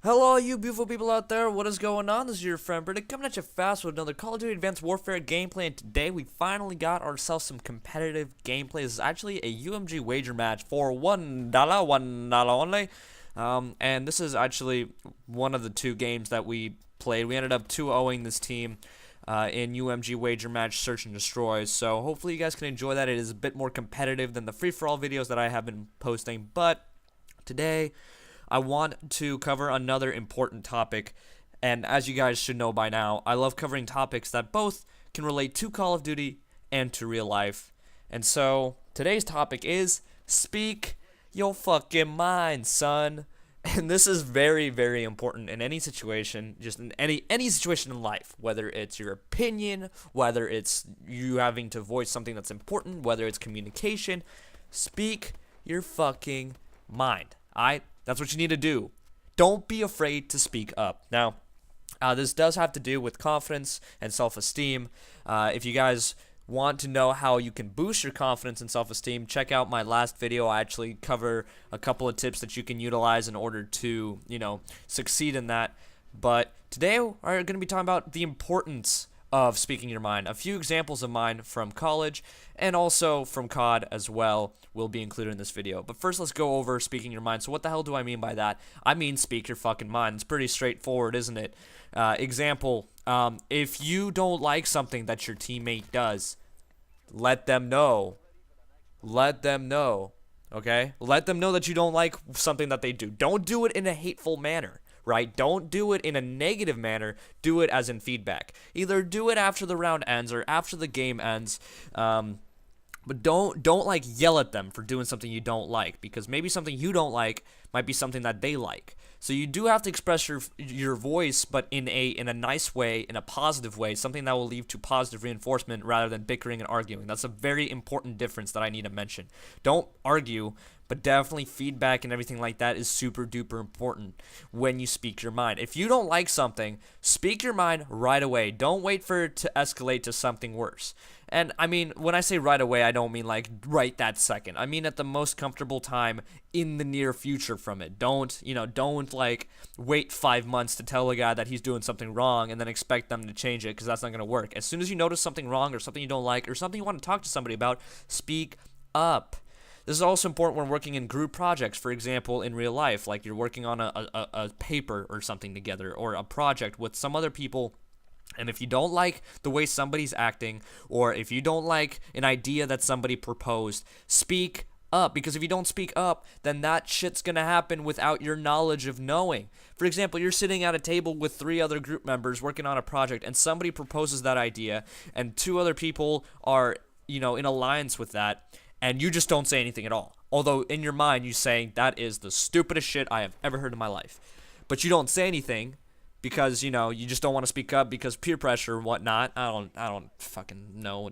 Hello, you beautiful people out there. What is going on? This is your friend Britta coming at you fast with another Call of Duty Advanced Warfare gameplay. And today we finally got ourselves some competitive gameplay. This is actually a UMG wager match for $1 only. And this is actually one of the two games that we played. We ended up 2-0ing this team in UMG wager match Search and Destroy. So hopefully you guys can enjoy that. It is a bit more competitive than the free-for-all videos that I have been posting. But today I want to cover another important topic, and as you guys should know by now, I love covering topics that both can relate to Call of Duty and to real life. And so, today's topic is speak your fucking mind, son. And this is very, very important in any situation, just in any situation in life, whether it's your opinion, whether it's you having to voice something that's important, whether it's communication. Speak your fucking mind. That's what you need to do. Don't be afraid to speak up. Now, this does have to do with confidence and self-esteem. If you guys want to know how you can boost your confidence and self-esteem, check out my last video. I actually cover a couple of tips that you can utilize in order to, succeed in that. But today we're going to be talking about the importance of speaking your mind. A few examples of mine from college and also from COD as well will be included in this video. But first, let's go over speaking your mind. So what the hell do I mean by that? I mean speak your fucking mind. It's pretty straightforward, isn't it? Example, if you don't like something that your teammate does, let them know. Let them know, okay? Let them know that you don't like something that they do. Don't do it in a hateful manner. Right? Don't do it in a negative manner. Do it as in feedback. Either do it after the round ends or after the game ends. But don't like yell at them for doing something you don't like, because maybe something you don't like might be something that they like. So you do have to express your voice, but in a nice way, in a positive way, something that will lead to positive reinforcement rather than bickering and arguing. That's a very important difference that I need to mention. Don't argue, but definitely feedback and everything like that is super duper important when you speak your mind. If you don't like something, speak your mind right away. Don't wait for it to escalate to something worse. And I mean, when I say right away, I don't mean like right that second. I mean at the most comfortable time in the near future from it. Don't like wait 5 months to tell a guy that he's doing something wrong and then expect them to change it, because that's not going to work. As soon as you notice something wrong or something you don't like or something you want to talk to somebody about, speak up. This is also important when working in group projects. For example, in real life, like you're working on a paper or something together, or a project with some other people. And if you don't like the way somebody's acting, or if you don't like an idea that somebody proposed, speak up. Because if you don't speak up, then that shit's gonna happen without your knowledge of knowing. For example, you're sitting at a table with 3 other group members working on a project, and somebody proposes that idea, and 2 other people are, in alliance with that, and you just don't say anything at all. Although in your mind you're saying, that is the stupidest shit I have ever heard in my life. But you don't say anything because, you just don't want to speak up because peer pressure and whatnot. I don't fucking know,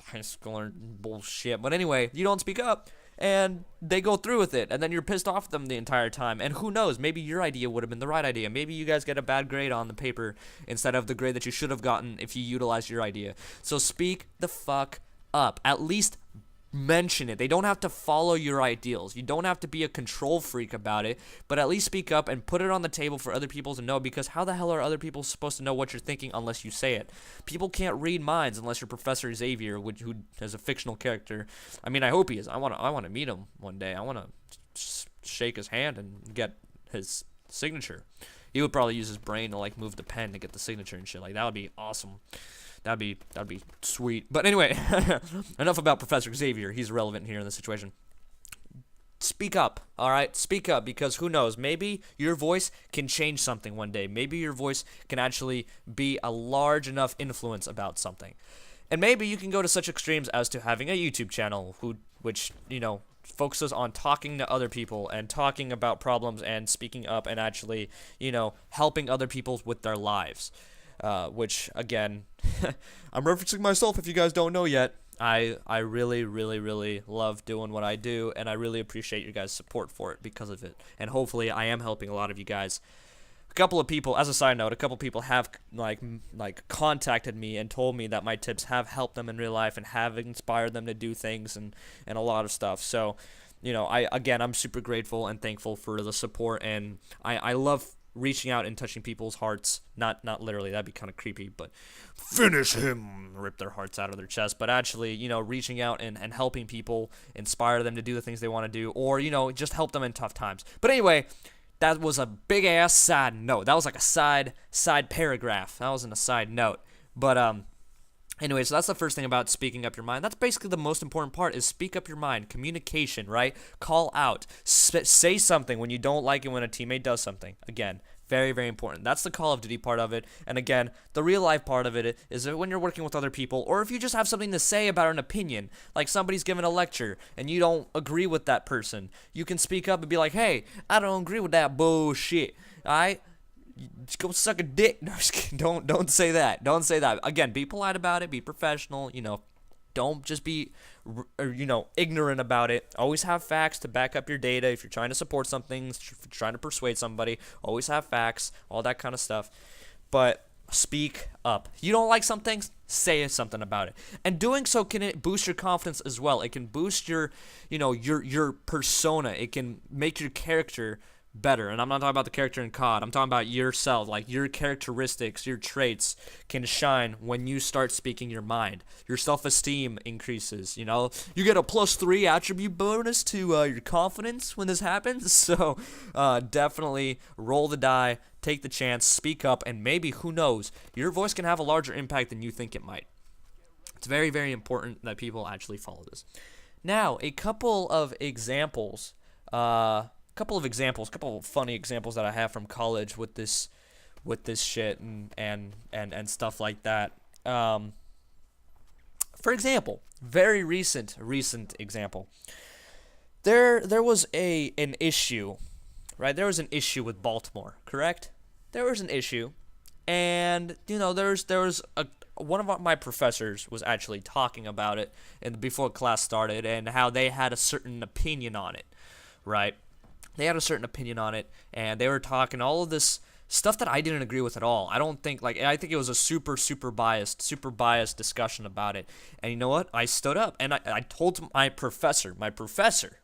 high schooler bullshit. But anyway, you don't speak up, and they go through with it, and then you're pissed off at them the entire time. And who knows, maybe your idea would have been the right idea. Maybe you guys get a bad grade on the paper instead of the grade that you should have gotten if you utilized your idea. So speak the fuck up. At least mention it. They don't have to follow your ideals. You don't have to be a control freak about it, but at least speak up and put it on the table for other people to know, because how the hell are other people supposed to know what you're thinking unless you say it? People can't read minds unless you're Professor Xavier, who is a fictional character. I mean, I hope he is. I want to meet him one day. I want to shake his hand and get his signature. He would probably use his brain to like move the pen to get the signature and shit. Like, that would be awesome. That'd be sweet. But anyway, enough about Professor Xavier. He's relevant here in this situation. Speak up, all right? Speak up, because who knows? Maybe your voice can change something one day. Maybe your voice can actually be a large enough influence about something. And maybe you can go to such extremes as to having a YouTube channel which focuses on talking to other people and talking about problems and speaking up and actually, helping other people with their lives. Which, again, I'm referencing myself if you guys don't know yet. I really, really, really love doing what I do, and I really appreciate your guys' support for it because of it. And hopefully I am helping a lot of you guys. A couple of people, as a side note, a couple of people have like contacted me and told me that my tips have helped them in real life and have inspired them to do things and a lot of stuff. So, I'm super grateful and thankful for the support, and I love reaching out and touching people's hearts. Not literally, that'd be kind of creepy, but finish him, rip their hearts out of their chest. But actually, reaching out and helping people, inspire them to do the things they want to do, or, just help them in tough times. But anyway, that was a big-ass side note. That was like a side paragraph. That wasn't a side note. But, anyway, so that's the first thing about speaking up your mind. That's basically the most important part, is speak up your mind. Communication, right? Call out. Say something when you don't like it when a teammate does something. Again, very, very important. That's the Call of Duty part of it. And again, the real life part of it is that when you're working with other people, or if you just have something to say about an opinion, like somebody's giving a lecture and you don't agree with that person, you can speak up and be like, hey, I don't agree with that bullshit. Alright? Just go suck a dick. No, just kidding. Don't say that. Don't say that. Again, be polite about it. Be professional. Don't just be, ignorant about it. Always have facts to back up your data. If you're trying to support something, if you're trying to persuade somebody, always have facts, all that kind of stuff. But speak up. You don't like something, say something about it. And doing so can boost your confidence as well. It can boost your persona. It can make your character better. And I'm not talking about the character in COD. I'm talking about yourself. Like, your characteristics, your traits can shine when you start speaking your mind. Your self-esteem increases. You get a +3 attribute bonus to your confidence when this happens. So definitely roll the die, take the chance, speak up, and maybe, who knows, your voice can have a larger impact than you think it might. It's very, very important that people actually follow this. Now, a couple of examples. Couple of funny examples that I have from college with this shit and stuff like that. For example, very recent example. There was an issue, right? There was an issue with Baltimore, correct? There was an issue, and there was one of my professors was actually talking about it before class started, and how they had a certain opinion on it, right? They had a certain opinion on it, and they were talking all of this stuff that I didn't agree with at all. I think it was a super biased discussion about it. And you know what? I stood up, and I told my professor,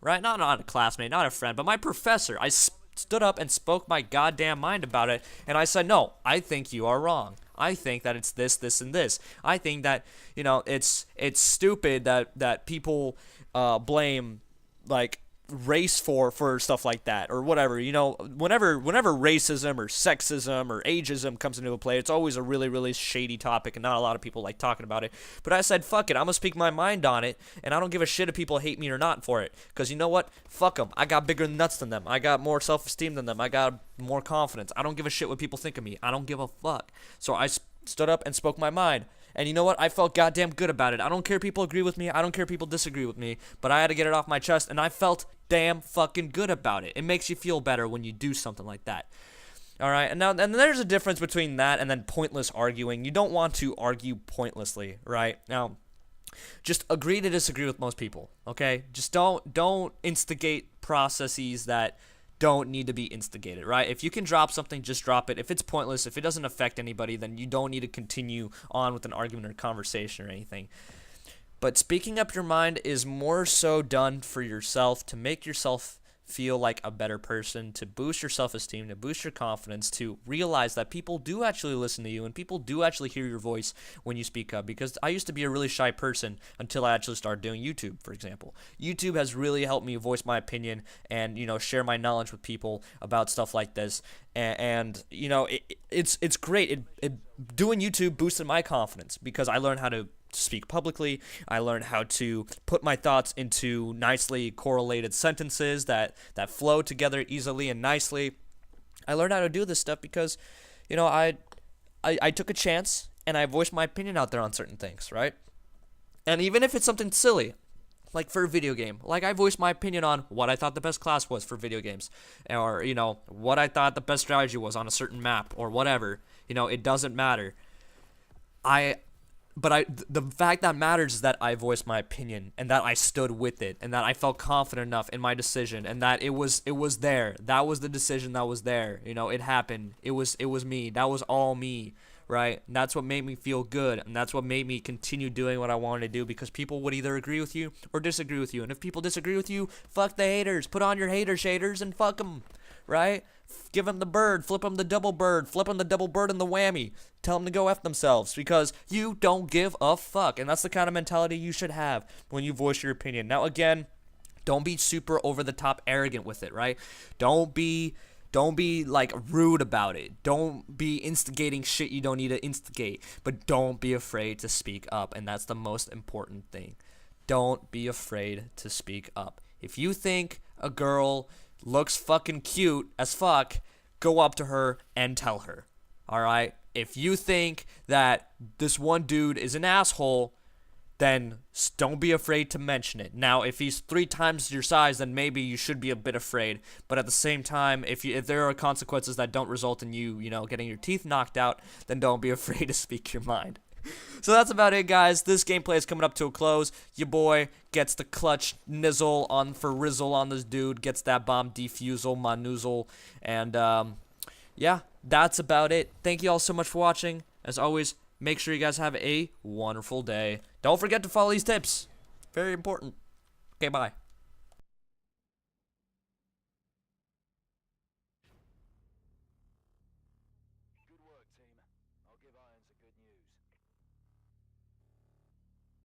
right? Not a classmate, not a friend, but my professor. I stood up and spoke my goddamn mind about it, and I said, no, I think you are wrong. I think that it's this, and this. I think that, it's stupid that people blame, like, race for stuff like that, or whatever. Whenever racism or sexism or ageism comes into play, it's always a really, really shady topic, and not a lot of people like talking about it. But I said, fuck it, I'm gonna speak my mind on it, and I don't give a shit if people hate me or not for it, because you know what, fuck them. I got bigger nuts than them. I got more self-esteem than them. I got more confidence. I don't give a shit what people think of me. I don't give a fuck. So I stood up and spoke my mind. And you know what? I felt goddamn good about it. I don't care if people agree with me. I don't care if people disagree with me. But I had to get it off my chest, and I felt damn fucking good about it. It makes you feel better when you do something like that. All right? And there's a difference between that and then pointless arguing. You don't want to argue pointlessly, right? Now, just agree to disagree with most people, okay? Just don't instigate processes that don't need to be instigated, right? If you can drop something, just drop it. If it's pointless, if it doesn't affect anybody, then you don't need to continue on with an argument or conversation or anything. But speaking up your mind is more so done for yourself, to make yourself feel like a better person, to boost your self-esteem, to boost your confidence, to realize that people do actually listen to you and people do actually hear your voice when you speak up. Because I used to be a really shy person until I actually started doing YouTube, for example. YouTube has really helped me voice my opinion and, share my knowledge with people about stuff like this. And it's great. Doing YouTube boosted my confidence because I learned how to speak publicly. I learned how to put my thoughts into nicely correlated sentences that flow together easily and nicely. I learned how to do this stuff because, I took a chance and I voiced my opinion out there on certain things, right? And even if it's something silly, like for a video game, like I voiced my opinion on what I thought the best class was for video games, or, what I thought the best strategy was on a certain map or whatever, it doesn't matter. But the fact that matters is that I voiced my opinion and that I stood with it and that I felt confident enough in my decision and that it was there. That was the decision that was there. It happened. It was me. That was all me, right? And that's what made me feel good, and that's what made me continue doing what I wanted to do, because people would either agree with you or disagree with you. And if people disagree with you, fuck the haters. Put on your hater shaders and fuck them, right? Give them the bird, flip them the double bird, flip them the double bird and the whammy. Tell them to go F themselves because you don't give a fuck. And that's the kind of mentality you should have when you voice your opinion. Now, again, don't be super over the top arrogant with it, right? Don't be like rude about it. Don't be instigating shit you don't need to instigate. But don't be afraid to speak up. And that's the most important thing. Don't be afraid to speak up. If you think a girl looks fucking cute as fuck, go up to her and tell her. Alright? If you think that this one dude is an asshole, then don't be afraid to mention it. Now, if he's 3 times your size, then maybe you should be a bit afraid. But at the same time, if there are consequences that don't result in you, getting your teeth knocked out, then don't be afraid to speak your mind. So that's about it, guys. This gameplay is coming up to a close. Your boy gets the clutch nizzle on for Rizzle on this dude. Gets that bomb defusal, manuzzle. And, yeah, that's about it. Thank you all so much for watching. As always, make sure you guys have a wonderful day. Don't forget to follow these tips. Very important. Okay, bye.